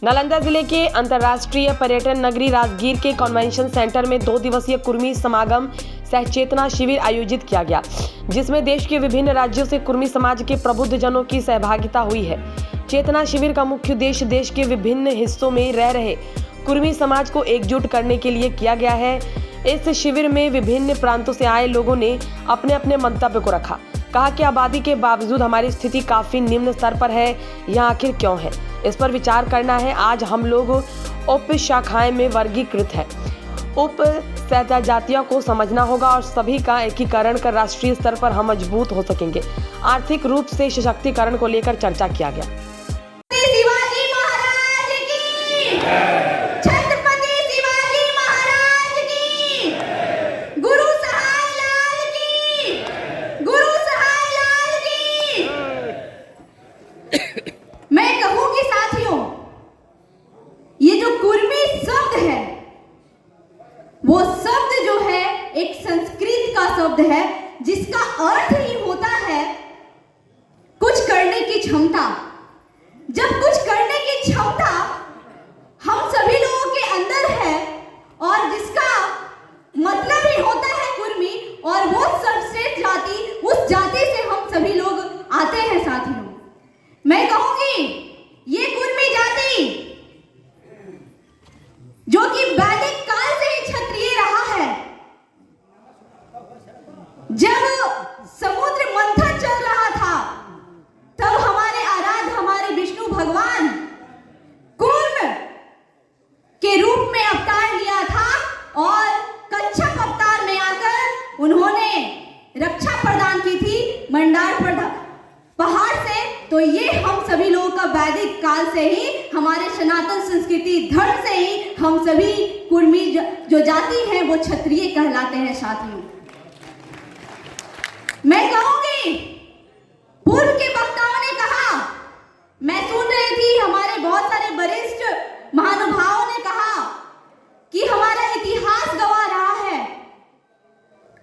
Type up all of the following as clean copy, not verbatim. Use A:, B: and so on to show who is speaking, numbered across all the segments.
A: नालंदा जिले के अंतर्राष्ट्रीय पर्यटन नगरी राजगीर के कन्वेंशन सेंटर में 2 दिवसीय कुर्मी समागम सह चेतना शिविर आयोजित किया गया, जिसमें देश के विभिन्न राज्यों से कुर्मी समाज के प्रबुद्ध जनों की सहभागिता हुई है। चेतना शिविर का मुख्य उद्देश्य देश के विभिन्न हिस्सों में रह रहे कुर्मी समाज को एकजुट करने के लिए किया गया है। इस शिविर में विभिन्न प्रांतों से आए लोगों ने अपने अपने मंतव्य को रखा। कहा कि आबादी के बावजूद हमारी स्थिति काफी निम्न स्तर पर है, यह आखिर क्यों है, इस पर विचार करना है। आज हम लोग उप शाखाएं में वर्गीकृत हैं। उप जातियों को समझना होगा और सभी का एकीकरण कर राष्ट्रीय स्तर पर हम मजबूत हो सकेंगे। आर्थिक रूप से सशक्तिकरण को लेकर चर्चा किया गया।
B: मैं कहूंगी साथियों, ये जो कुर्मी शब्द है, वो शब्द जो है एक संस्कृत का शब्द है, जिसका अर्थ ही होता है कुछ करने की क्षमता। जब कुछ करने की क्षमता हम सभी लोगों के अंदर है और जिसका मतलब ही होता है कुर्मी, और वो सर्वश्रेष्ठ जाति, उस जाति से हम सभी लोग आते हैं साथियों। मैं कहूंगी ये कुर्मी जाति जो कि वैदिक काल से ही क्षत्रिय रहा है। जब समुद्र मंथन चल रहा था, तब हमारे आराध्य हमारे विष्णु भगवान कूर्म के रूप में अवतार लिया था और कच्छप अवतार में आकर उन्होंने रक्षा प्रदान की थी मंडार पहाड़ से। तो ये हम सभी लोगों का वैदिक काल से ही, हमारे सनातन संस्कृति धर्म से ही हम सभी कुर्मी जो जाति है वो क्षत्रिय कहलाते हैं साथियों। मैं कहूंगी पूर्व के वक्ताओं ने कहा, मैं सुन रही थी, हमारे बहुत सारे वरिष्ठ महानुभावों ने कहा कि हमारा इतिहास गवाह रहा है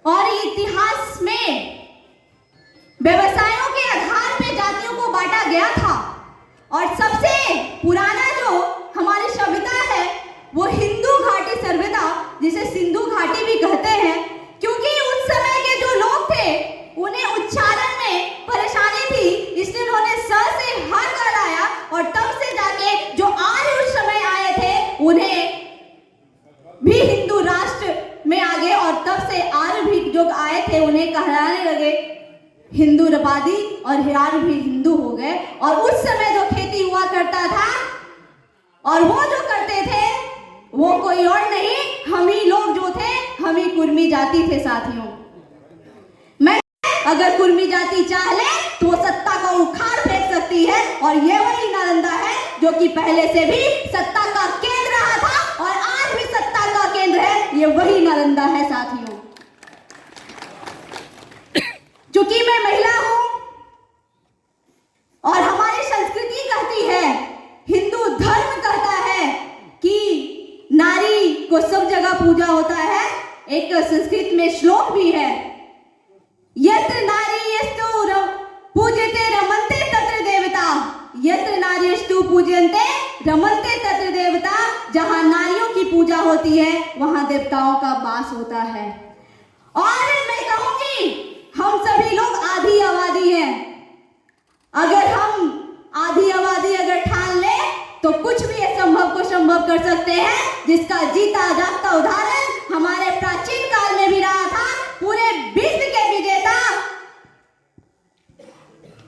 B: और इतिहास में व्यवसायों के आधार पे जातियों को बांटा गया था। और सबसे पुराना जो हमारी सभ्यता है वो हिंदू घाटी सभ्यता, जिसे सिंधु घाटी भी कहते हैं, क्योंकि उस समय के जो लोग थे उन्हें उच्चारण में परेशानी थी, इसलिए उन्होंने स से ह कराया और तब से जाके जो आर्य उस समय आए थे उन्हें भी हिंदू राष्ट्र में आ गए और तब से आर्य भी जो आए थे उन्हें कहलाने लगे हिंदूवादी और आर्य भी हिंदू हो गए। और उस समय जो खेती हुआ करता था और वो जो करते थे वो कोई और नहीं, हम ही लोग जो थे, हम ही कुर्मी जाति थे साथियों। मैं अगर कुर्मी जाति चाहे तो सत्ता को उखाड़ फेंक सकती है और ये वही नालंदा है जो कि पहले से भी सत्ता का केंद्र रहा था और आज भी सत्ता का केंद्र है, ये वही नालंदा है साथियों। क्योंकि मैं महिला हूं और हमारी संस्कृति कहती है, हिंदू धर्म कहता है कि नारी को सब जगह पूजा होता है। एक संस्कृत में श्लोक भी है, यत्र नारीयस्तु पूज्यते रमन्ते तत्र देवता, यत्र नारीयस्तु पूज्यन्ते रमन्ते तत्र देवता। जहां नारियों की पूजा होती है वहां देवताओं का वास होता है। और मैं कहूंगी हम सभी लोग आधी आबादी हैं। अगर हम आधी आबादी अगर ठान ले तो कुछ भी असंभव को संभव कर सकते हैं, जिसका जीता जागता उदाहरण हमारे प्राचीन काल में भी रहा था। पूरे विश्व के विजेता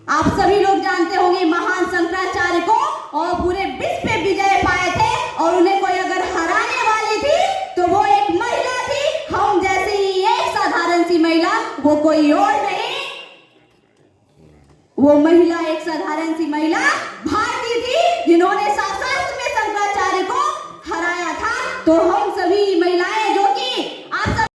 B: आप सभी लोग जानते होंगे महान शंकराचार्य को, और पूरे विश्व पे विजय पाए थे और उन्हें कोई अगर हराने वाली थी तो वो एक महिला थी, हम जैसी ही एक साधारण सी महिला, वो कोई और नहीं, वो महिला एक साधारण सी महिला भारती थी जिन्होंने शास्त्र में शंकराचार्य को हराया था। तो हम सभी महिलाएं जो